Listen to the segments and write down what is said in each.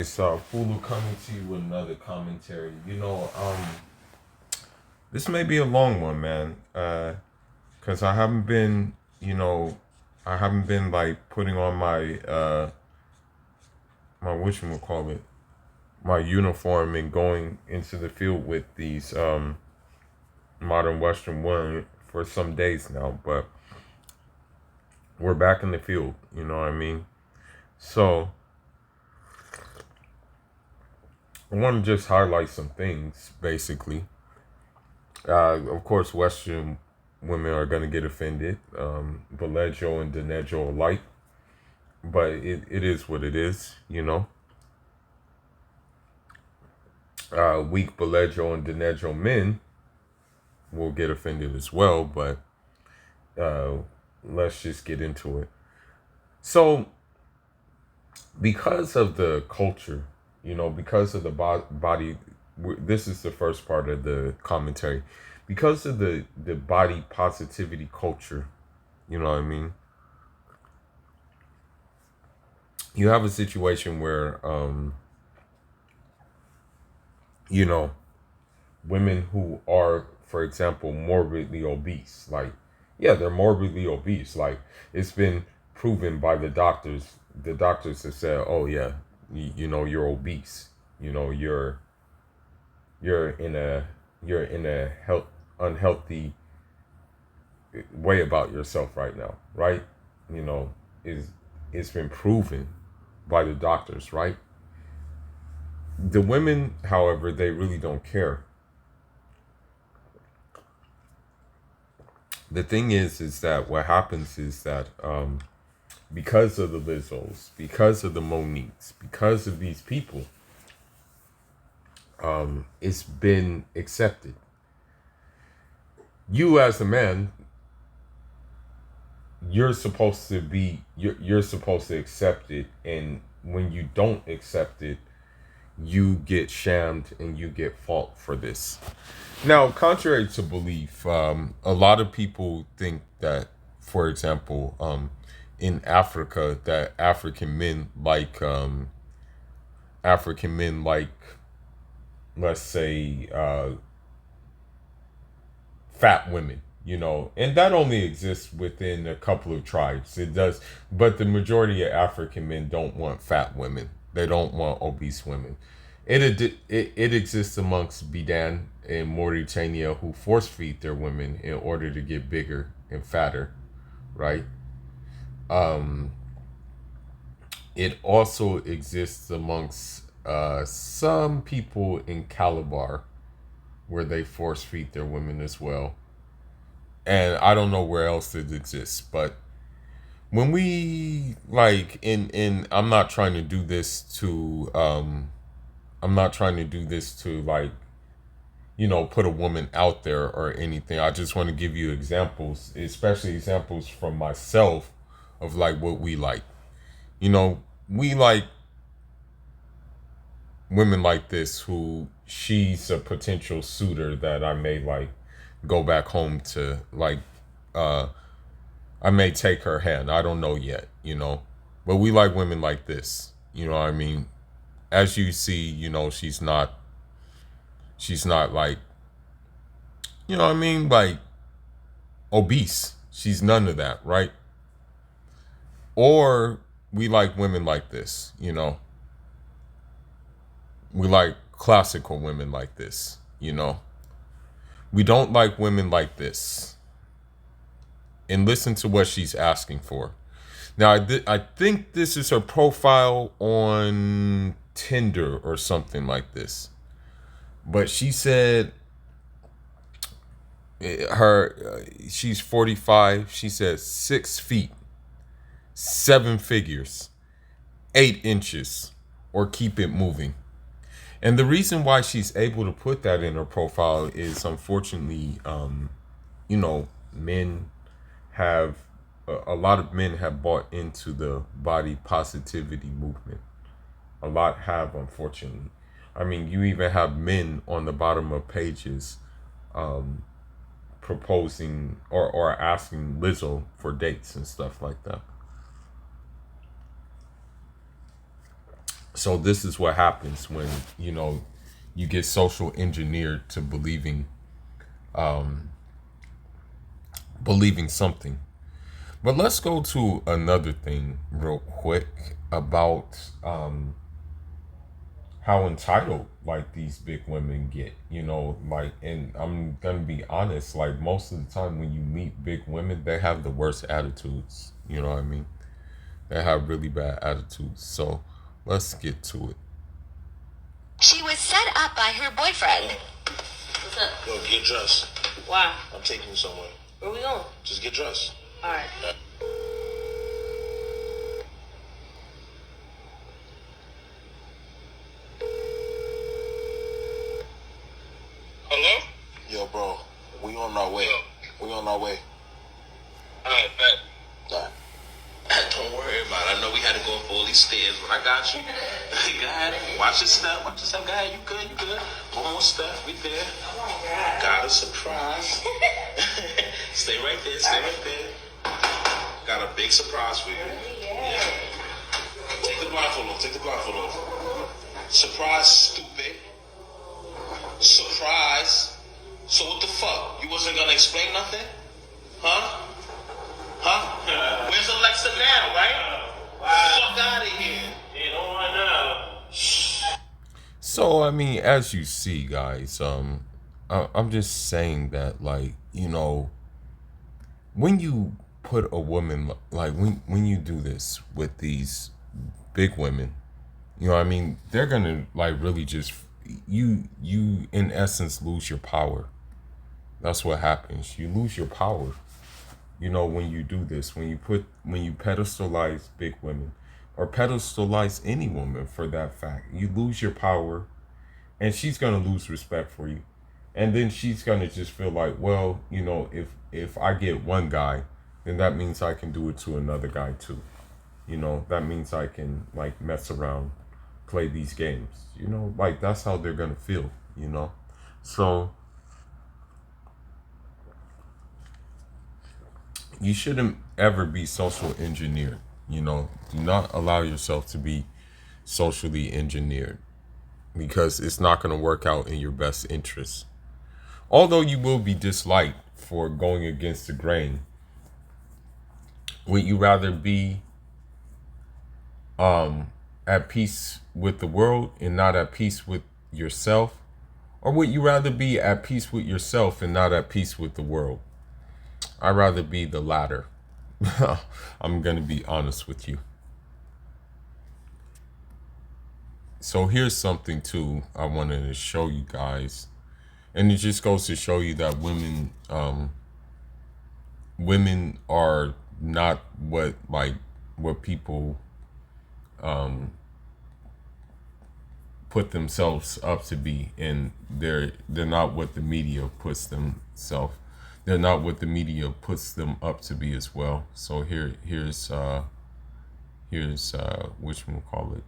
It's Fulu coming to you with another commentary. This may be a long one, man. Cause I haven't been, I haven't been like putting on my whatchamacallit, my uniform and going into the field with these modern Western women for some days now. But we're back in the field. You know what I mean? So I want to just highlight some things, basically. Of course, Western women are going to get offended, Vallejo and Denejo alike, but it is what it is, you know. Weak Vallejo and Denejo men will get offended as well, but uh, let's just get into it. So, because of the culture, because of the body, this is the first part of the commentary. Because of the body positivity culture, you know what I mean? You have a situation where, you know, women who are, for example, morbidly obese, like, yeah, they're morbidly obese. Like, it's been proven by the doctors. The doctors have said, oh, yeah, you're obese. You know, you're in a health unhealthy way about yourself right now, right? You know, is it's been proven by the doctors, right? The women, however, they really don't care. The thing is that what happens is that because of the Lizzos, because of the Moniques, because of these people, it's been accepted. You as a man, you're supposed to accept it, and when you don't accept it, you get shammed and you get fault for this. Now, contrary to belief, a lot of people think that, for example, in Africa, that African men like, let's say, fat women. And that only exists within a couple of tribes. It does, but the majority of African men don't want fat women. They don't want obese women. It exists amongst Bidan and Mauritania who force feed their women in order to get bigger and fatter, right? Um, it also exists amongst some people in Calabar where they force feed their women as well. And I don't know where else it exists, but when we like in I'm not trying to do this to I'm not trying to do this to like put a woman out there or anything. I just want to give you examples, especially examples from myself of like what we like. We like women like this who she's a potential suitor that I may like go back home to, like uh I may take her hand. I don't know yet. But we like women like this. You know what I mean? As you see, she's not like, you know what I mean, like obese. She's none of that, right? Or we like women like this. We like classical women like this. We don't like women like this. And listen to what she's asking for. Now, I think this is her profile on Tinder or something like this. But she said she's 45. She says 6 feet, 7 figures, 8 inches, or keep it moving. And the reason why she's able to put that in her profile is, unfortunately, men have a lot of men have bought into the body positivity movement. A lot have, unfortunately. I mean, you even have men on the bottom of pages um, proposing or asking Lizzo for dates and stuff like that. So this is what happens when, you get social engineered to believing something. But let's go to another thing real quick about how entitled like these big women get, like, and I'm gonna be honest, like most of the time when you meet big women, they have the worst attitudes. You know what I mean? They have really bad attitudes. So let's get to it. She was set up by her boyfriend. What's up? Yo, get dressed. Why? I'm taking you somewhere. Where we going? Just get dressed. All right. Hello? Yo, bro, we on our way. We on our way. Alright, bet. Alright. Don't worry about it. I know we had to go up all these stairs, but I got you. Go ahead. Watch your step. Watch your step. Go ahead. You good. You good. One more step. We there. Got a surprise. Stay right there. Stay right there. Got a big surprise for you. Yeah. Take the blindfold off. Take the blindfold off. Surprise, stupid. Surprise. So what the fuck? You wasn't gonna explain nothing? Huh? Huh? Where's Alexa now, right? Fuck out of here. You don't want to. So I mean, as you see, guys, I'm just saying that, like, when you put a woman, like, when you do this with these big women, I mean, they're gonna, like, really just you in essence lose your power. That's what happens. You lose your power. When you do this, when you pedestalize big women, or pedestalize any woman for that fact, you lose your power, and she's gonna lose respect for you, and then she's gonna just feel like, well, if I get one guy, then that means I can do it to another guy too. That means I can, like, mess around, play these games. Like, that's how they're gonna feel. So you shouldn't ever be social engineered. Do not allow yourself to be socially engineered, because it's not going to work out in your best interest. Although you will be disliked for going against the grain, would you rather be at peace with the world and not at peace with yourself? Or would you rather be at peace with yourself and not at peace with the world? I'd rather be the latter. I'm going to be honest with you. So here's something too I wanted to show you guys. And it just goes to show you that women are not what people put themselves up to be, and they're not what the media puts themselves. They're not what the media puts them up to be as well. So here's whatchamacallit.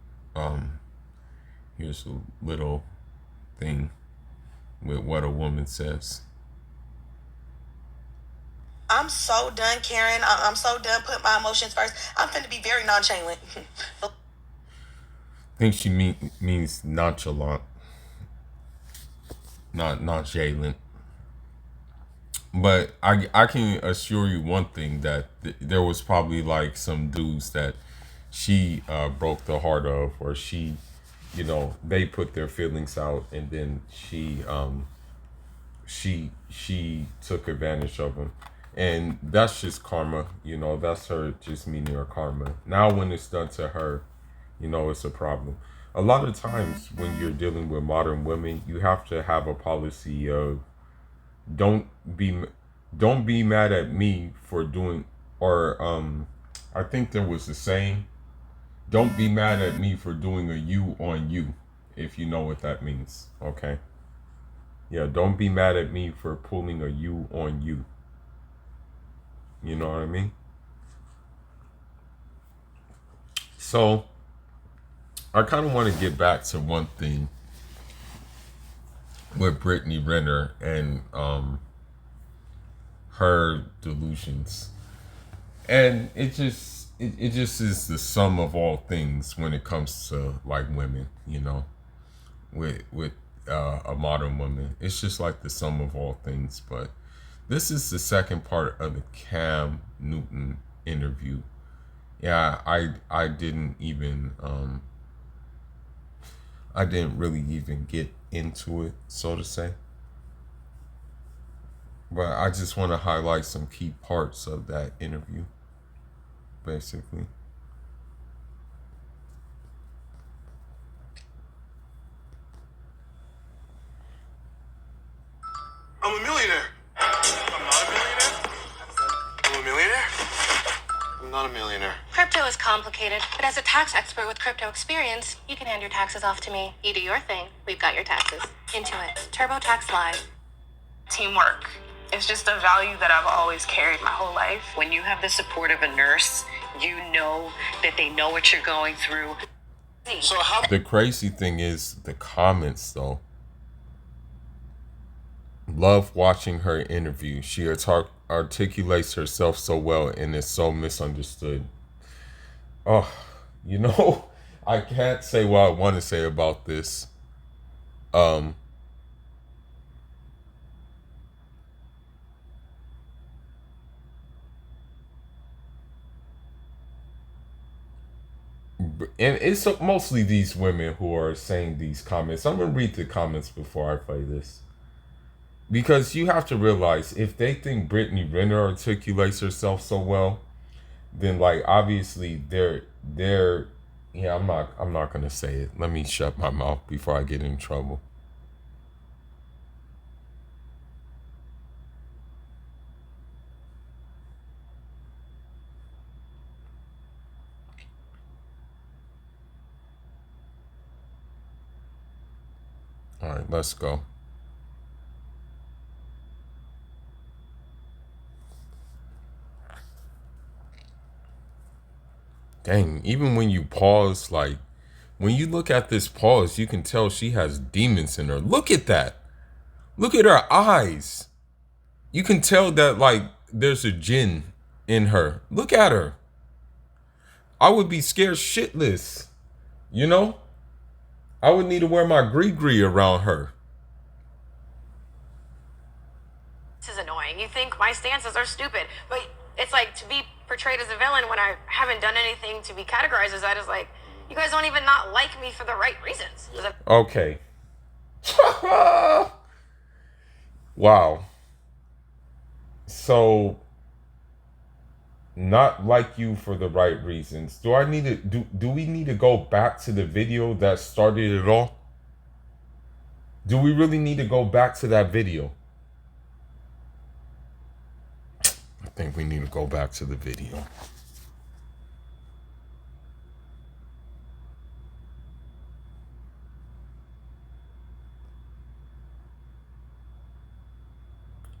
Here's a little thing with what a woman says. I'm so done, Karen. I'm so done putting my emotions first. I'm finna be very nonchalant. I think she means nonchalant, not nonchalant. But I can assure you one thing, that there was probably like some dudes that she broke the heart of, or she, they put their feelings out, and then she took advantage of them, and that's just karma. That's her just meaning her karma. Now when it's done to her, it's a problem. A lot of times when you're dealing with modern women, you have to have a policy of don't be mad at me for doing, or I think there was a saying, don't be mad at me for doing a you on you, if you know what that means. Okay, yeah, don't be mad at me for pulling a you on you. You know what I mean? So I kind of want to get back to one thing with Brittany Renner and her delusions, and it just it just is the sum of all things when it comes to like women, you know, with a modern woman. It's just like the sum of all things. But this is the second part of the Cam Newton interview. Yeah, I didn't even I didn't really even get into it, so to say. But I just want to highlight some key parts of that interview, basically. I'm a millionaire. I'm not a millionaire. I'm a millionaire. I'm not a millionaire. Crypto is complicated, but as a tax expert with crypto experience, you can hand your taxes off to me. You do your thing. We've got your taxes. Into it. TurboTax Live. Teamwork. It's just a value that I've always carried my whole life. When you have the support of a nurse, you know that they know what you're going through. So how? The crazy thing is the comments, though. Love watching her interview. She articulates herself so well and is so misunderstood. Oh, you know, I can't say what I want to say about this. And it's mostly these women who are saying these comments. I'm gonna read the comments before I play this, because you have to realize, if they think Brittany Renner articulates herself so well, then like obviously they're yeah, I'm not gonna say it. Let me shut my mouth before I get in trouble. All right, let's go. Dang, even when you pause, like when you look at this pause, you can tell she has demons in her. Look at that. Look at her eyes. You can tell that like there's a jinn in her. Look at her. I would be scared shitless. You know? I would need to wear my gree around her. This is annoying. You think my stances are stupid, but it's like to be portrayed as a villain when I haven't done anything to be categorized as that is like, you guys don't even not like me for the right reasons. Okay. Wow. So, not like you for the right reasons. Do I need to do we need to go back to the video that started it all? Do we really need to go back to that video? I think we need to go back to the video.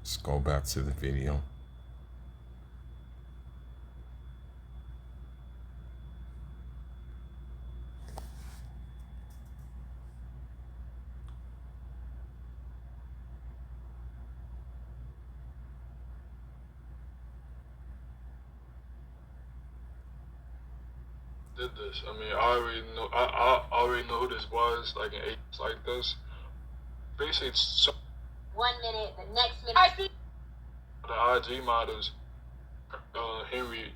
Let's go back to the video. Did this. I mean, I already know who this was, like in ages like this. Basically, it's so 1 minute, the next minute. I see the IG models, Henry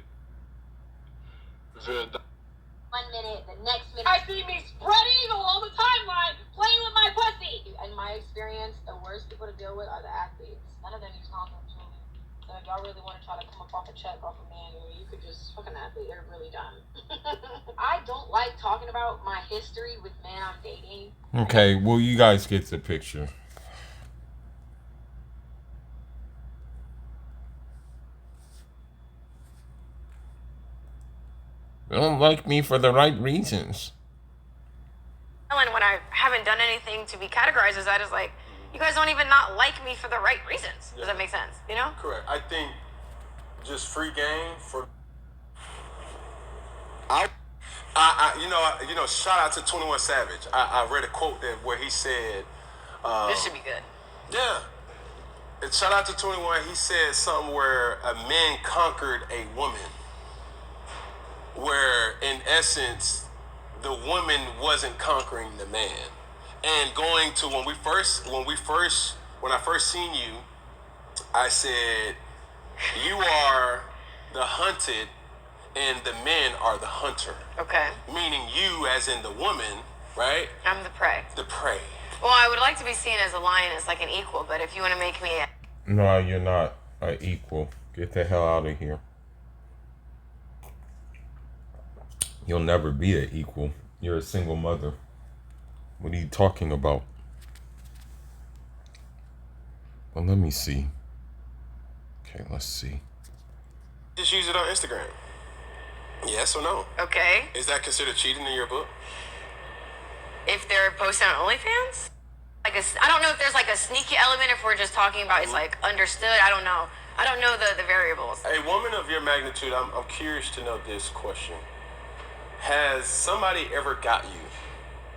Vida. 1 minute, the next minute. I see me spread eagle on the timeline, playing with my pussy. In my experience, the worst people to deal with are the athletes. None of them use condoms, really. So if y'all really want to try to come up off a check off a man, you could just fuck an athlete. They're really done. I don't like talking about my history with men I'm dating. Okay, well, you guys get the picture. They don't like me for the right reasons. When I haven't done anything to be categorized as that is like, you guys don't even not like me for the right reasons. Does that make sense? You know? Correct. I think just free game for. You know, shout out to 21 Savage. I read a quote that where he said, This should be good. yeah. And shout out to 21. He said something where a man conquered a woman. where in essence the woman wasn't conquering the man. And going to when I first seen you, I said, you are the hunted and the men are the hunter. Okay. Meaning you as in the woman, right? I'm the prey. The prey. Well, I would like to be seen as a lioness, like an equal, but if you want to make me No, you're not an equal. Get the hell out of here. You'll never be an equal. You're a single mother. What are you talking about? Well, let me see. Okay, let's see. Just use it on Instagram. Yes or no? Okay. Is that considered cheating in your book? If they're posting on OnlyFans? I don't know if there's like a sneaky element if we're just talking about it's like understood. I don't know. I don't know the variables. A woman of your magnitude, I'm curious to know this question. Has somebody ever got you?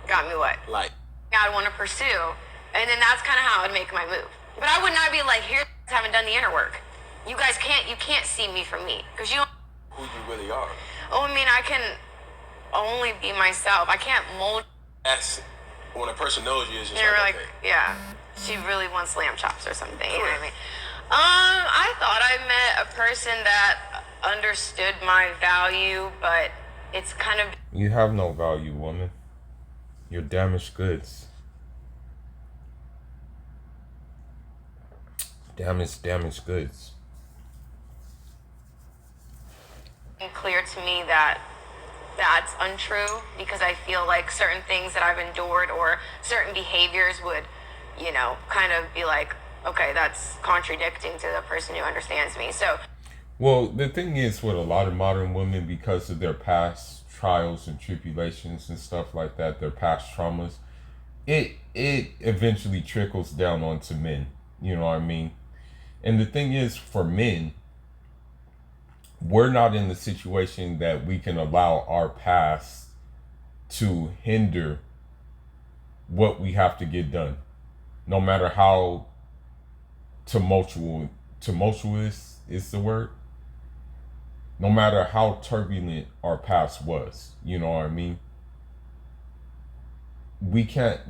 Got me what? Like, I'd want to pursue. And then that's kind of how I'd make my move. But I would not be like, here, haven't done the inner work. You can't see me from me. Because you don't who you really are. Oh, I mean, I can only be myself. I can't mold. That's when a person knows you, it's just They're like, like, okay. yeah, she really wants lamb chops or something. You know what I mean? I thought I met a person that understood my value, but it's kind of. You have no value, woman. You're damaged goods. Damaged goods. Clear to me that that's untrue because I feel like certain things that I've endured or certain behaviors would, kind of be like, okay, that's contradicting to the person who understands me. So, well, the thing is with a lot of modern women, because of their past trials and tribulations and stuff like that, their past traumas, it eventually trickles down onto men. You know what I mean? And the thing is, for men, we're not in the situation that we can allow our past to hinder what we have to get done. No matter how tumultuous is the word. No matter how turbulent our past was, you know what I mean? We can't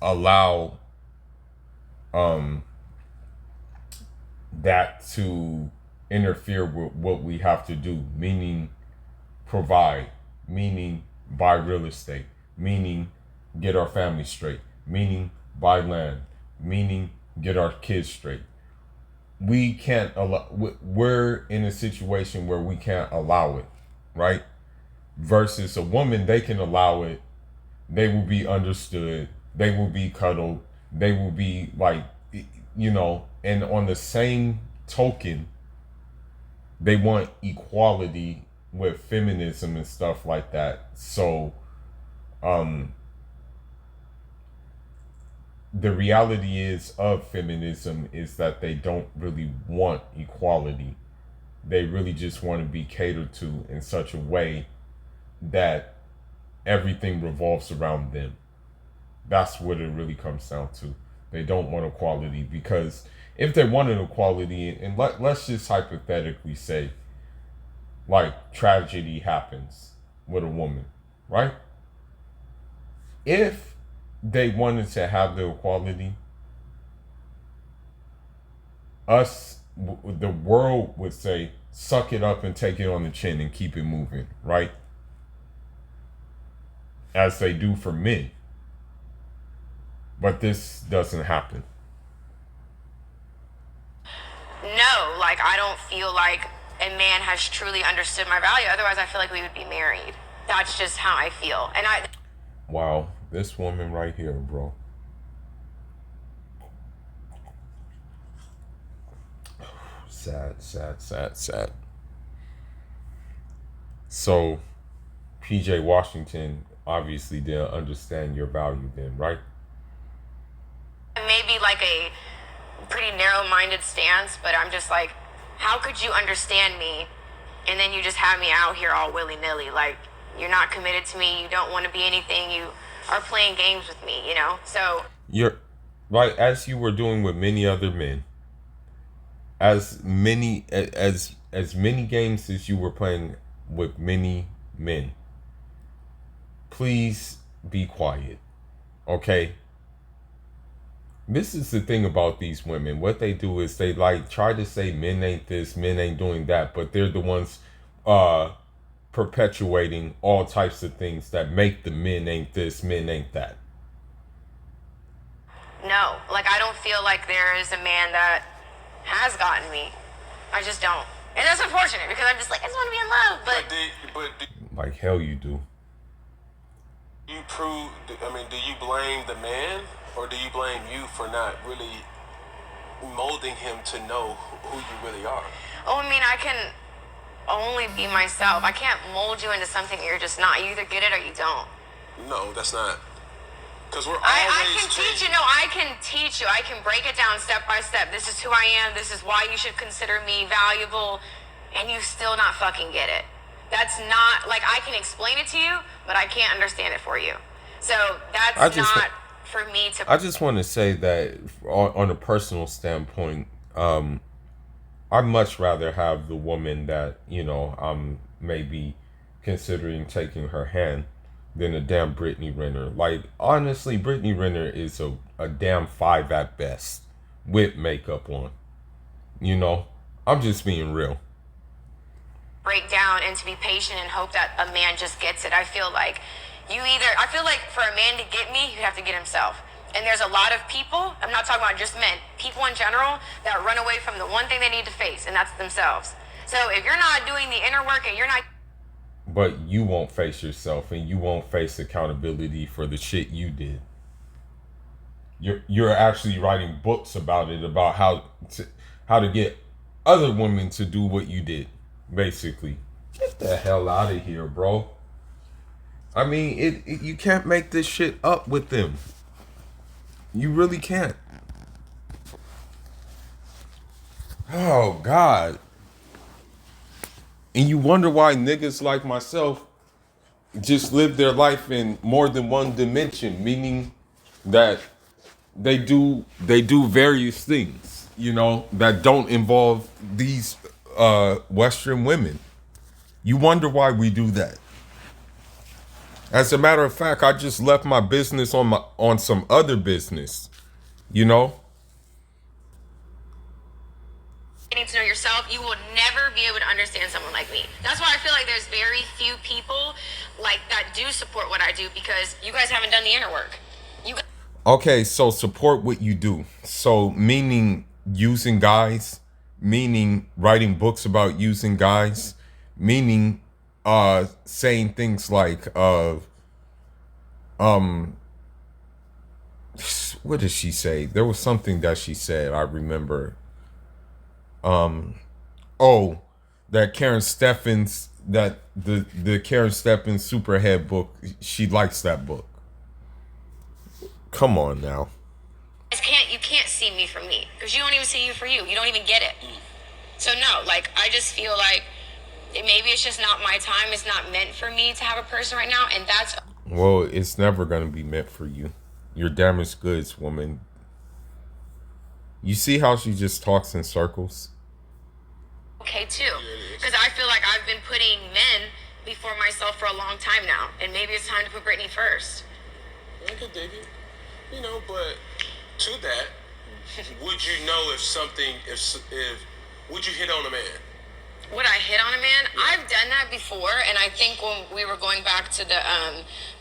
allow that to interfere with what we have to do, meaning provide, meaning buy real estate, meaning get our family straight, meaning buy land, meaning get our kids straight. We can't allow, we're in a situation where we can't allow it, right? Versus a woman, they can allow it. They will be understood. They will be cuddled. They will be like, and on the same token, they want equality with feminism and stuff like that. So, the reality of feminism is that they don't really want equality. They really just want to be catered to in such a way that everything revolves around them. That's what it really comes down to. They don't want equality, because if they wanted equality, and let's just hypothetically say, like, tragedy happens with a woman, right? If they wanted to have the equality, the world would say, suck it up and take it on the chin and keep it moving, right? As they do for men. But this doesn't happen. No, I don't feel like a man has truly understood my value. Otherwise, I feel like we would be married. That's just how I feel. And Wow, this woman right here, bro. Sad. So, PJ Washington obviously didn't understand your value then, right? Maybe a pretty narrow-minded stance, but I'm just like, how could you understand me and then you just have me out here all willy-nilly? You're not committed to me, you don't want to be anything, you are playing games with me, So you're as you were doing with many other men, as as many games as you were playing with many men, please be quiet. Okay? This is the thing about these women. What they do is they like try to say men ain't this, men ain't doing that, but they're the ones perpetuating all types of things that make the men ain't this, men ain't that. No, like I don't feel like there is a man that has gotten me. I just don't. And that's unfortunate because I'm just like, I just want to be in love, but Like hell you do. Do you blame the man or do you blame you for not really molding him to know who you really are? oh, I mean, I can only be myself. I can't mold you into something you're just not. You either get it or you don't. No, that's not. Because we're always I can teach you. No, I can teach you. I can break it down step by step. This is who I am. This is why you should consider me valuable. And you still not fucking get it. That's not, like, I can explain it to you, but I can't understand it for you. So that's not for me to... I just want to say that on a personal standpoint, I'd much rather have the woman that, you know, I'm maybe considering taking her hand than a damn Brittany Renner. Like, honestly, Brittany Renner is a damn 5 at best with makeup on. You know, I'm just being real. Break down and to be patient and hope that a man just gets it. I feel like for a man to get me, you have to get himself. And there's a lot of people, I'm not talking about just men, people in general that run away from the one thing they need to face, and that's themselves. So if you're not doing the inner work and you're not... But you won't face yourself and you won't face accountability for the shit you did. You're actually writing books about it, about how to get other women to do what you did, basically. Get the hell out of here, bro. I mean, you can't make this shit up with them. You really can't. Oh, God. And you wonder why niggas like myself just live their life in more than one dimension, meaning that they do various things, you know, that don't involve these Western women. You wonder why we do that. As a matter of fact, I just left my business on some other business, you know? Getting to know yourself, you will never be able to understand someone like me. That's why I feel like there's very few people like that do support what I do, because you guys haven't done the inner work. Okay, so support what you do. So meaning using guys, meaning writing books about using guys, meaning saying things like what did she say? There was something that she said, I remember. That Karen Steffens, that the Karen Steffens Superhead book, she likes that book. Come on now. You can't see me for me, because you don't even see you for you. You don't even get it. So no, like, I just feel like maybe it's just not my time. It's not meant for me to have a person right now, and that's... Well, it's never going to be meant for you. You're damaged goods, woman. You see how she just talks in circles? Okay, too. Because I feel like I've been putting men before myself for a long time now, and maybe it's time to put Brittany first. I could dig it. You know, but to that, would you know would you hit on a man? Would I hit on a man? Yeah. I've done that before, and I think when we were going back to the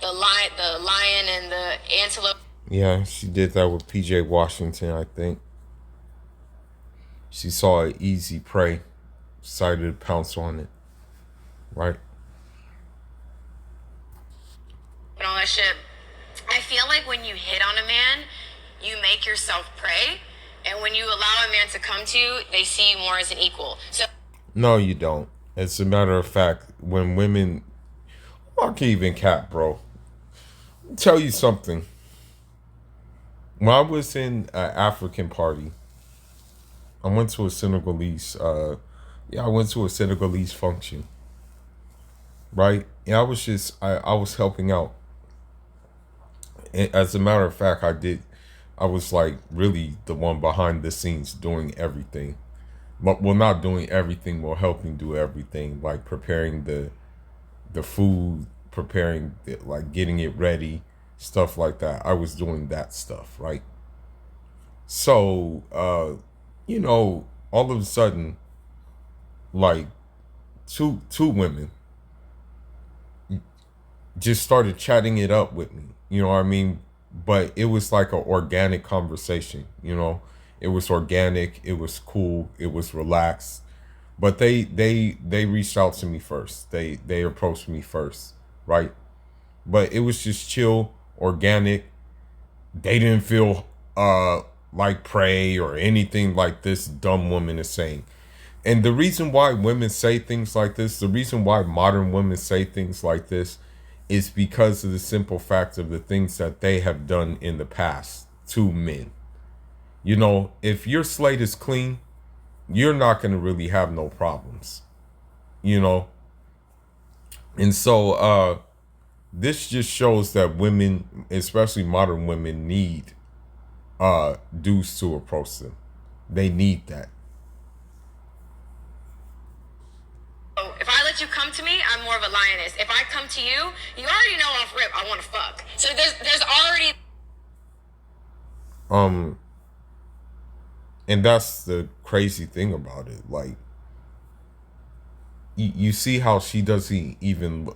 lion and the antelope. Yeah, she did that with PJ Washington, I think. She saw an easy prey, decided to pounce on it, right? And all that shit. I feel like when you hit on a man, you make yourself prey, and when you allow a man to come to you, they see you more as an equal. So. No, you don't. As a matter of fact, when women... I can't even cap, bro. I'll tell you something. When I was in an African party, I went to a Senegalese... I went to a Senegalese function. Right? And I was helping out. And as a matter of fact, I was like really the one behind the scenes doing everything. but well, not doing everything, well, helping do everything, like preparing the food, preparing it, like getting it ready, stuff like that. I was doing that stuff, right? So you know, all of a sudden, like two women just started chatting it up with me, you know what I mean? But it was like an organic conversation, you know. It was organic, it was cool, it was relaxed. But they reached out to me first. They approached me first, right? But it was just chill, organic. They didn't feel like prey or anything like this dumb woman is saying. And the reason why women say things like this, the reason why modern women say things like this, is because of the simple fact of the things that they have done in the past to men. You know, if your slate is clean, you're not going to really have no problems, you know. And so this just shows that women, especially modern women, need dudes to approach them. They need that. If I let you come to me, I'm more of a lioness. If I come to you, you already know off rip I want to fuck. So there's already and that's the crazy thing about it. Like you see how she doesn't even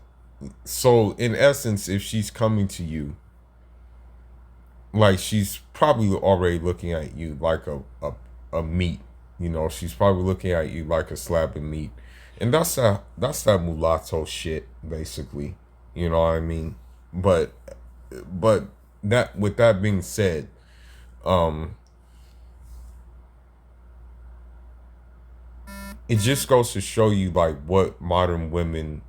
so in essence, if she's coming to you, like she's probably already looking at you like a meat, you know. She's probably looking at you like a slab of meat. And that's that mulatto shit, basically. You know what I mean? But that, with that being said, it just goes to show you like what modern women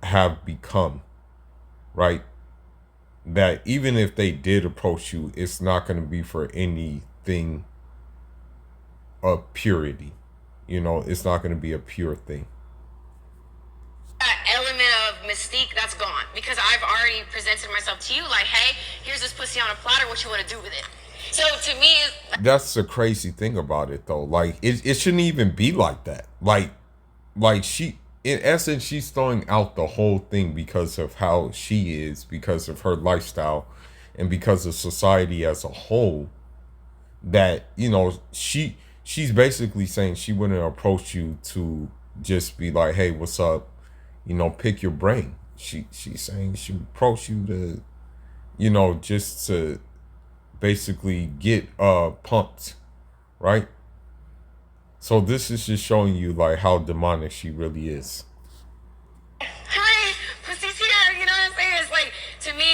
have become, right? That even if they did approach you, it's not going to be for anything of purity. You know, it's not going to be a pure thing. That element of mystique, that's gone. Because I've already presented myself to you like, hey, here's this pussy on a platter, what you want to do with it? So to me, that's the crazy thing about it, though. Like, it shouldn't even be like that. Like she, in essence, she's throwing out the whole thing because of how she is, because of her lifestyle, and because of society as a whole. That, you know, she's basically saying she wouldn't approach you to just be like, hey, what's up? You know, pick your brain. She's saying she would approach you to, you know, just to basically get pumped, right? So this is just showing you like how demonic she really is. hi, pussy's here, you know what I'm saying? It's like, to me,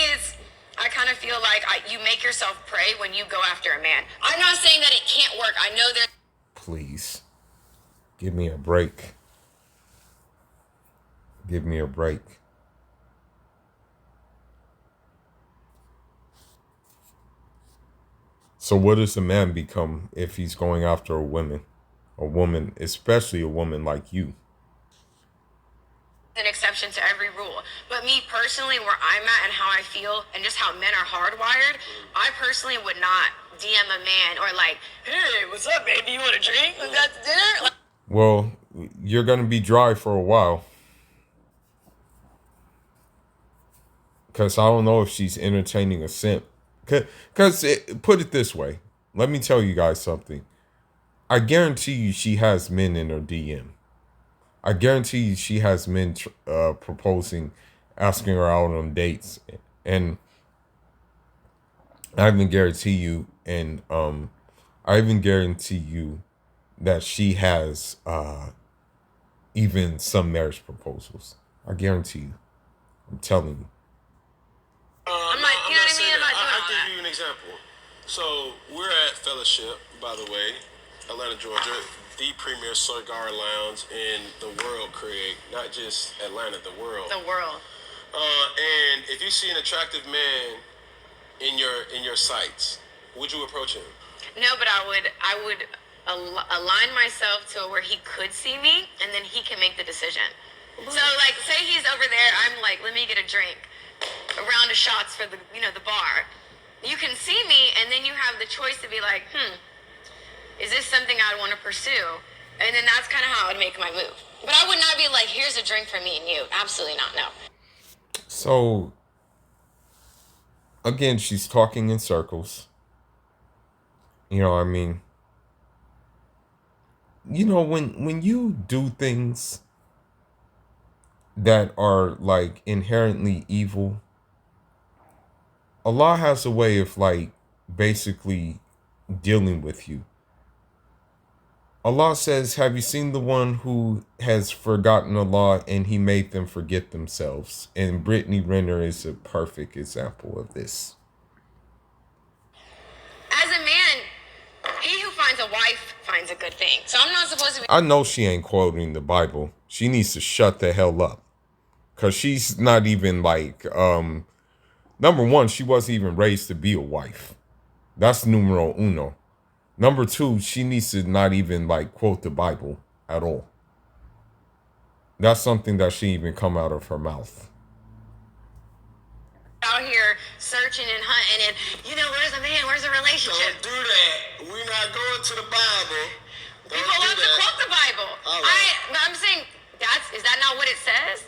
I kind of feel like you make yourself prey when you go after a man. I'm not saying that it can't work. I know there's... Please, give me a break. Give me a break. So what does a man become if he's going after a woman, especially a woman like you? An exception to every rule. But me personally, where I'm at and how I feel and just how men are hardwired, I personally would not DM a man or like, hey, what's up, baby? You want a drink? We got to dinner? Like, well, you're going to be dry for a while. Because I don't know if she's entertaining a simp. Because put it this way. Let me tell you guys something. I guarantee you she has men in her DM. I guarantee you she has men proposing, asking her out on dates. And I even guarantee you, that she has even some marriage proposals. I guarantee you. I'm telling you. I'm not, you know what I mean? I'm not doing I'll give you an example. So we're at Fellowship, by the way, Atlanta, Georgia, the premier cigar lounge in the world, Craig. Not just Atlanta, the world. The world. And if you see an attractive man in your sights, would you approach him? No, but I would align myself to where he could see me, and then he can make the decision. So, like, say he's over there, I'm like, let me get a drink, a round of shots for the bar. You can see me, and then you have the choice to be like, is this something I'd want to pursue? And then that's kind of how I would make my move. But I would not be like, here's a drink for me and you. Absolutely not, no. So, again, she's talking in circles. You know what I mean? You know, when you do things that are like inherently evil, Allah has a way of like basically dealing with you. Allah says, have you seen the one who has forgotten Allah and he made them forget themselves? And Brittany Renner is a perfect example of this. As a man, he who finds a wife finds a good thing. So I'm not supposed to be... I know she ain't quoting the Bible. She needs to shut the hell up. Because she's not even like, number one, she wasn't even raised to be a wife. That's numero uno. Number two, she needs to not even like quote the Bible at all. That's something that shouldn't even come out of her mouth. Out here searching and hunting and, you know, where's a man? Where's a relationship? Don't do that. We're not going to the Bible. People love to quote the Bible. All right. But I'm saying, is that not what it says?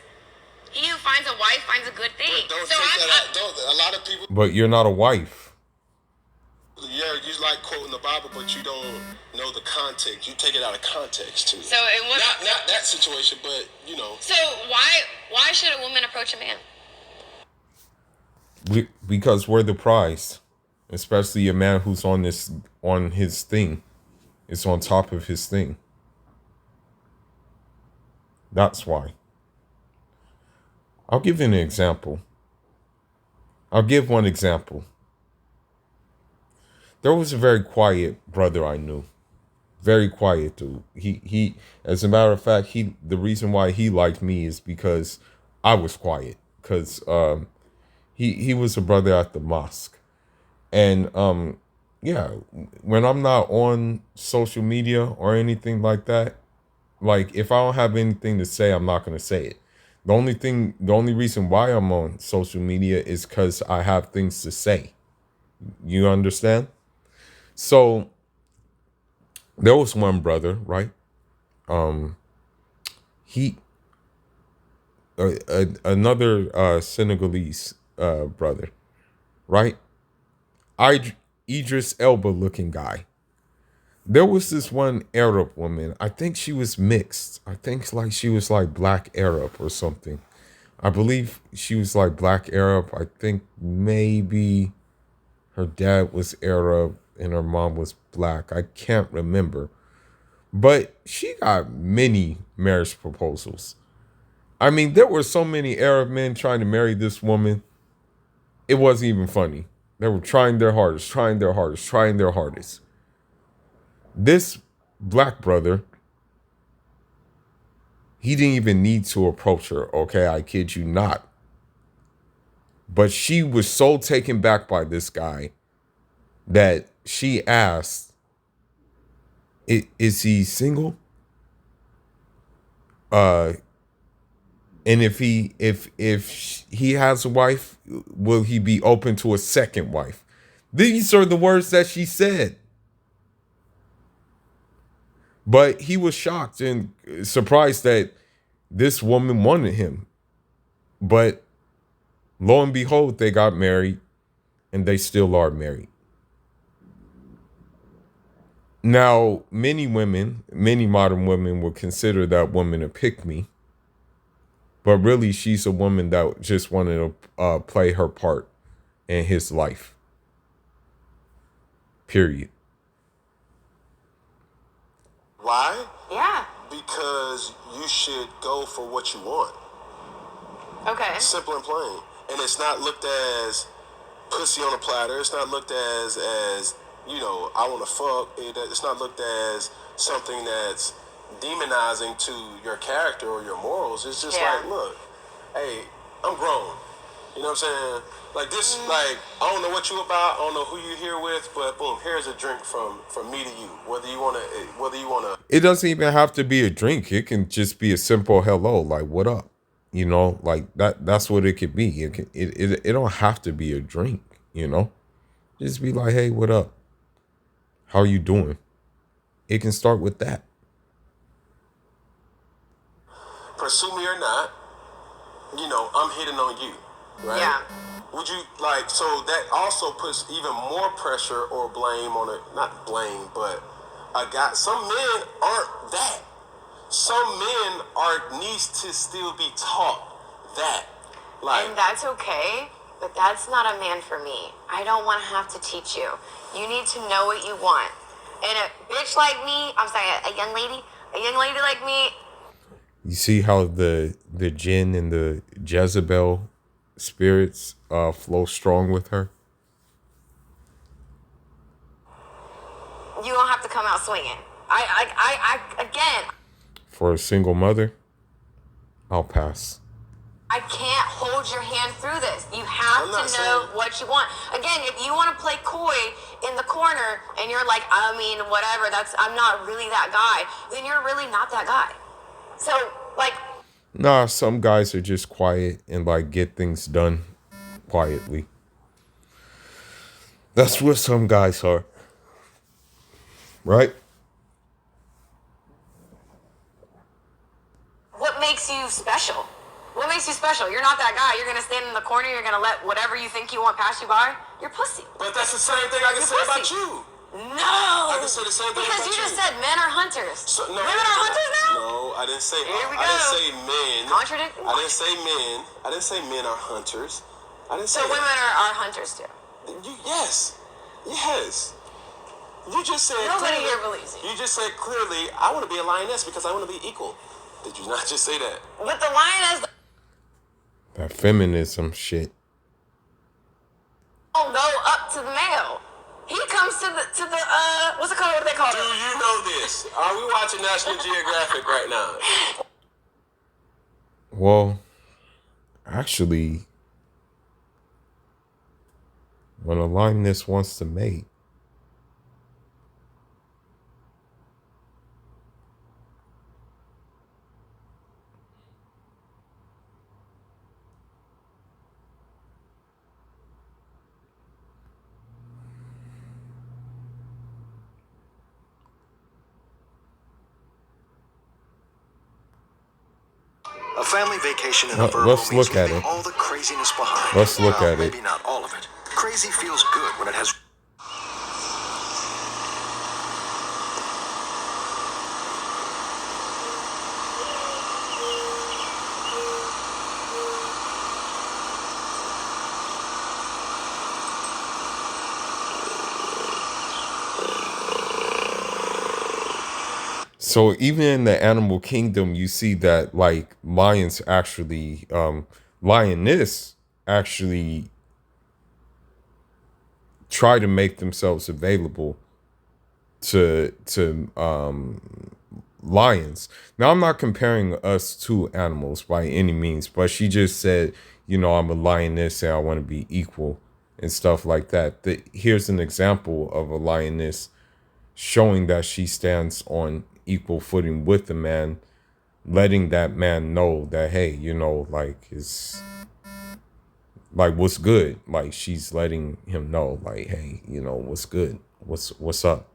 He who finds a wife finds a good thing. Don't take that out. A lot of people... But you're not a wife. Yeah, you like quoting the Bible, but you don't know the context. You take it out of context, too. So it was... Not that situation, but, you know. So why should a woman approach a man? Because we're the prize. Especially a man who's on his thing. It's on top of his thing. That's why. I'll give you an example. I'll give one example. There was a very quiet brother I knew. Very quiet dude. He as a matter of fact, the reason why he liked me is because I was quiet. Because he was a brother at the mosque. And yeah, when I'm not on social media or anything like that, like if I don't have anything to say, I'm not gonna say it. The only reason why I'm on social media is because I have things to say. You understand? So there was one brother, right? Another Senegalese brother, right? Idris Elba looking guy. There was this one Arab woman. I think she was mixed. I think like she was like black Arab or something. I believe she was like black Arab. I think maybe her dad was Arab and her mom was black. I can't remember. But she got many marriage proposals. I mean, there were so many Arab men trying to marry this woman. It wasn't even funny. They were trying their hardest. This black brother, he didn't even need to approach her. Okay, I kid you not. But she was so taken back by this guy that she asked, is he single? And if he has a wife, will he be open to a second wife? These are the words that she said. But he was shocked and surprised that this woman wanted him. But lo and behold, they got married and they still are married. Now, many modern women would consider that woman a pick-me. But really, she's a woman that just wanted to play her part in his life. Period. Why? Yeah. Because you should go for what you want. Okay. Simple and plain. And it's not looked as pussy on a platter. It's not looked as you know, I want to fuck. It's not looked as something that's demonizing to your character or your morals. It's just like, look, hey, I'm grown. You know what I'm saying? Like this, like, I don't know what you about. I don't know who you here with, but boom, here's a drink from me to you. Whether you wanna. It doesn't even have to be a drink. It can just be a simple hello, like what up? You know, like that's what it could be. It don't have to be a drink, you know? Just be like, hey, what up? How you doing? It can start with that. pursue me or not, I'm hitting on you, right? Yeah. Would you like, so that also puts even more pressure or blame on it, not blame, but some men aren't that. Some men needs to still be taught that. And that's okay, but that's not a man for me. I don't want to have to teach you. You need to know what you want. And a bitch like me, a young lady like me. You see how the jinn and the Jezebel spirits flow strong with her? You don't have to come out swinging. Again. For a single mother, I'll pass. I can't hold your hand through this. You have to know what you want. Again, if you want to play coy in the corner and you're like, whatever, I'm not really that guy, then you're really not that guy. So, Nah, some guys are just quiet and get things done quietly. That's what some guys are. Right? What makes you special? What makes you special? You're not that guy. You're going to stand in the corner. You're going to let whatever you think you want pass you by. You're pussy. But that's the same thing I can say about you. No. I can say the same thing because about you just said men are hunters. No, women are hunters now? No, I didn't say. Here we go. I didn't say men. Contradicting. I didn't say men. I didn't say men are hunters. I didn't say. So women are hunters too. Yes. You just said. Nobody here believes you. You just said clearly. I want to be a lioness because I want to be equal. Did you not just say that? With the lioness. That feminism shit. Don't go up to the male. He comes to the what's it called? What do they call it? Do you know this? Are we watching National Geographic right now? Well, actually, when a lioness wants to mate, A family vacation in a Virgo let's means look at leaving it. all the craziness behind. Let's look at it. Maybe not all of it. Crazy feels good when it has... So even in the animal kingdom, you see that lions actually, lioness actually try to make themselves available to lions. Now, I'm not comparing us to animals by any means, but she just said, I'm a lioness and I want to be equal and stuff like that. Here's an example of a lioness showing that she stands on equal footing with the man, letting that man know that, hey, it's what's good. She's letting him know, hey, what's good, what's up.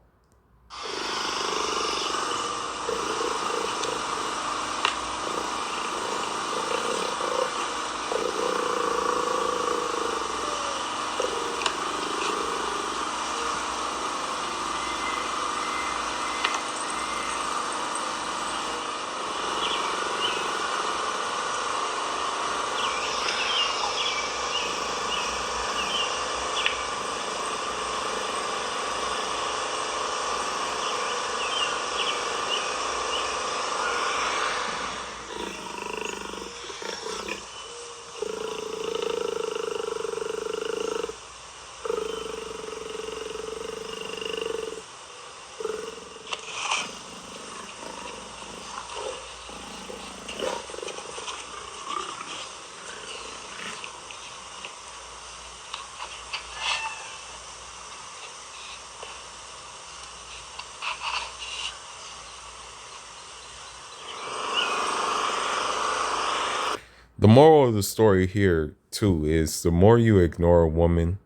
The moral of the story here, too, is the more you ignore a woman,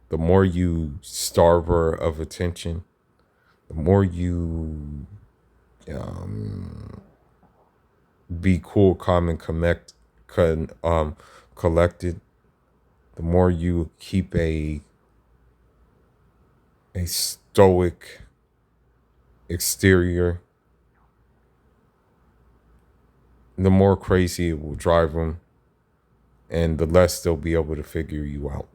the more you starve her of attention, the more you be cool, calm, and collected, the more you keep a stoic exterior, the more crazy it will drive them, and the less they'll be able to figure you out.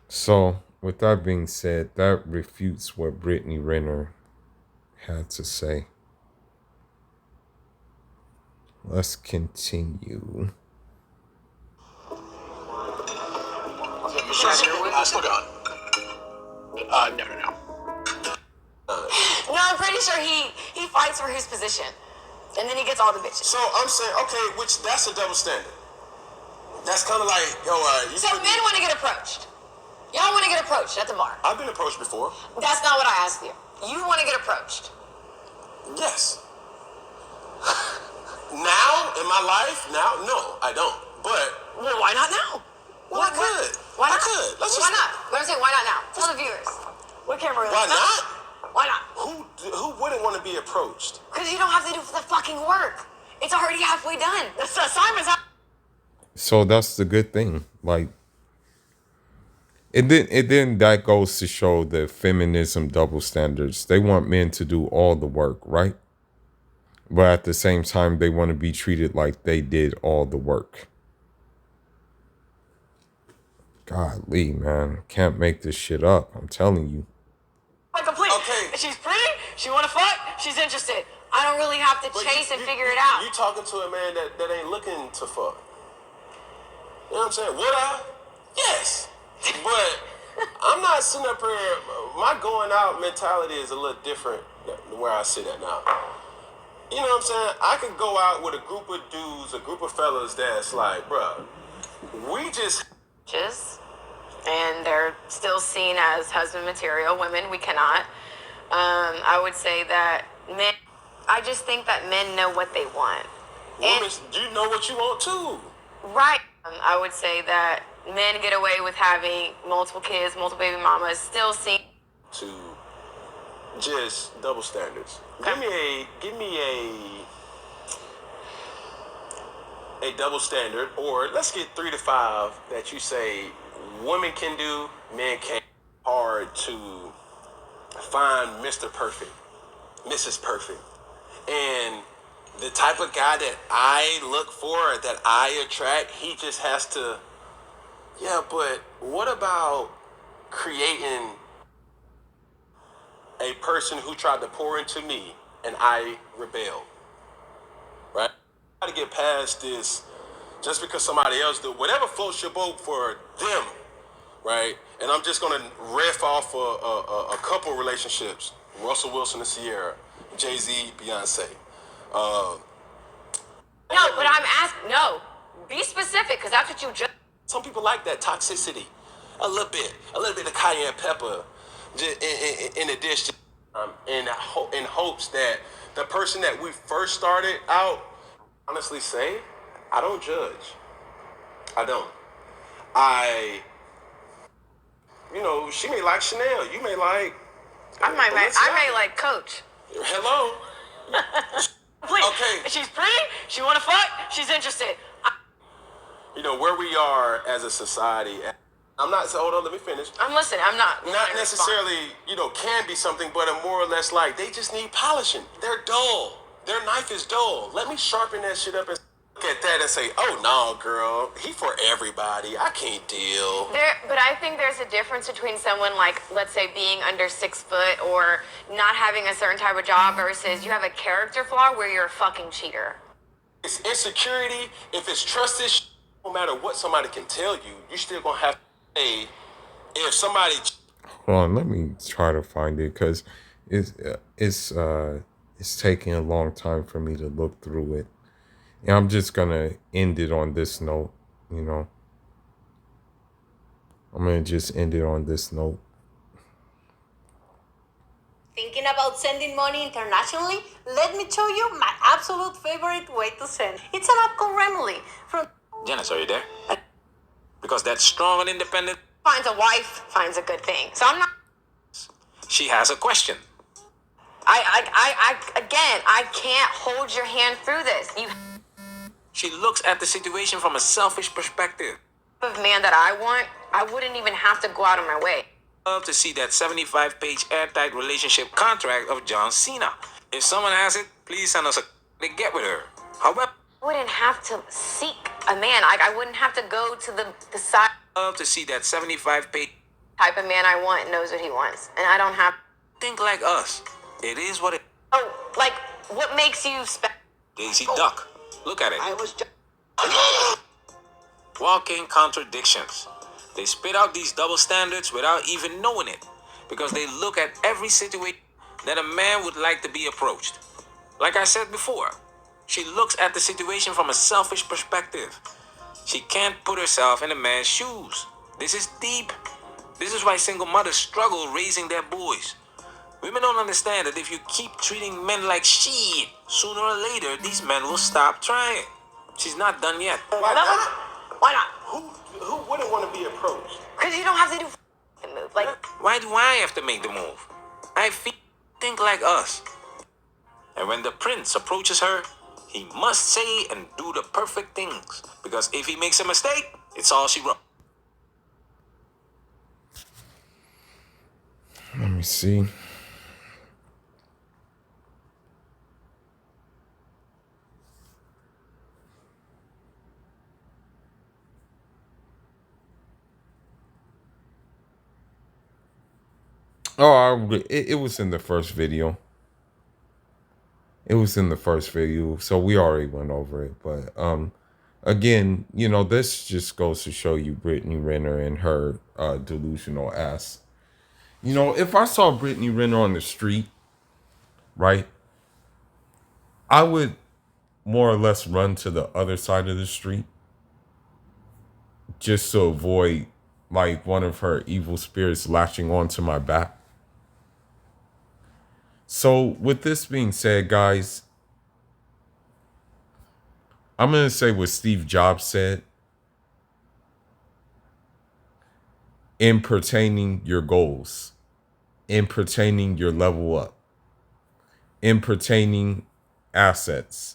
So, with that being said, that refutes what Brittany Renner had to say. Let's continue. Still gone. No. No, I'm pretty sure he fights for his position, and then he gets all the bitches. So I'm saying, okay, which that's a double standard. That's kind of like, So men want to get approached. Y'all want to get approached at the bar. I've been approached before. That's not what I asked you. You want to get approached. Yes. Now in my life, no, I don't. But well, why not now? Well, I could. Why not? I could. Why not? What I'm saying, why not now? Tell the viewers. What camera? Why not? Why not? Who wouldn't want to be approached? Because you don't have to do the fucking work. It's already halfway done. The assignment's out. So that's the good thing. Like, and then that goes to show the feminism double standards. They want men to do all the work, right? But at the same time, they want to be treated like they did all the work. Golly, man. Can't make this shit up. I'm telling you. Complete. Okay. She's pretty. She want to fuck. She's interested. I don't really have to chase and figure it out. You talking to a man that ain't looking to fuck. You know what I'm saying? Would I? Yes. But I'm not sitting up here. My going out mentality is a little different than where I sit at now. You know what I'm saying? I could go out with a group of dudes, a group of fellas that's like, bruh, we just... And they're still seen as husband material. Women, we cannot. I would say that men... I just think that men know what they want. Women, you know what you want too. Right. I would say that men get away with having multiple kids, multiple baby mamas, still seen... To just double standards. Okay. Give me a double standard, or let's get 3 to 5 that you say women can do, men can't. Hard to find Mr. Perfect, Mrs. Perfect. And the type of guy that I look for, that I attract, he just has to, yeah, but what about creating a person who tried to pour into me and I rebelled, right? I got to get past this just because somebody else do whatever floats your boat for them, right? And I'm just going to riff off a couple relationships, Russell Wilson and Sierra, Jay-Z, Beyonce. No, but I'm asking, no, be specific, because that's what you just... Some people like that toxicity, a little bit of cayenne pepper, in a dish, in hopes that the person that we first started out, honestly say, I don't judge. I don't. You know, she may like Chanel. You may like. I may like Coach. Hello. Please. Okay. She's pretty. She want to fuck. She's interested. You know where we are as a society. I'm not. Hold on. Let me finish. I'm listening. I'm not. Not necessarily, can be something, but a more or less like they just need polishing. They're dull. Their knife is dull. Let me sharpen that shit up and look at that and say, oh no, girl, he for everybody. I can't deal. But I think there's a difference between someone like, let's say, being under 6 foot or not having a certain type of job versus you have a character flaw where you're a fucking cheater. It's insecurity. If it's trust issue, no matter what somebody can tell you, you still gonna have to say, if somebody... Hold on, let me try to find it, because it's taking a long time for me to look through it. And I'm just gonna end it on this note, I'm gonna just end it on this note. Thinking about sending money internationally? Let me show you my absolute favorite way to send. It's an app called Remoly from Janice, are you there? Because that strong and independent, Finds a wife, finds a good thing. So I'm not. she has a question. Again, I can't hold your hand through this. You She looks at the situation from a selfish perspective. have a man that I want, I wouldn't even have to go out of my way. Love to see that 75-page airtight relationship contract of John Cena. If someone has it, please send us a to get with her. However, I wouldn't have to seek a man. I wouldn't have to go to the side. love to see that 75-page Type of man I want knows what he wants, and I don't have. think like us. It is what it. Oh, like what makes you special? Daisy Duck. Look at it. I was just. Walking contradictions. They spit out these double standards without even knowing it, because they look at every situation that a man would like to be approached. Like I said before, she looks at the situation from a selfish perspective. She can't put herself in a man's shoes. This is deep. This is why single mothers struggle raising their boys. Women don't understand that if you keep treating men like shit, sooner or later these men will stop trying. She's not done yet. Why not? Why not? Who wouldn't want to be approached? Because you don't have to do the move. Like Why do I have to make the move? I think like us. And when the prince approaches her, he must say and do the perfect things. Because if he makes a mistake, it's all she wrote. Let me see. It was in the first video. It was in the first video, so we already went over it. But again, you know, this just goes to show you Brittany Renner and her delusional ass. You know, if I saw Brittany Renner on the street, right, I would more or less run to the other side of the street just to avoid like one of her evil spirits latching onto my back. So with this being said, guys, I'm going to say what Steve Jobs said in pertaining your goals, in pertaining your level up, in pertaining assets,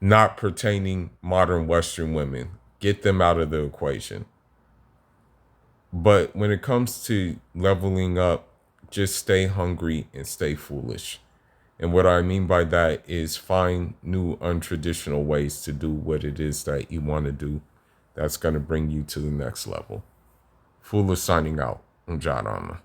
not pertaining modern Western women. Get them out of the equation. But when it comes to leveling up, just stay hungry and stay foolish. And what I mean by that is find new untraditional ways to do what it is that you want to do that's going to bring you to the next level. Foolish signing out. I'm John Armour.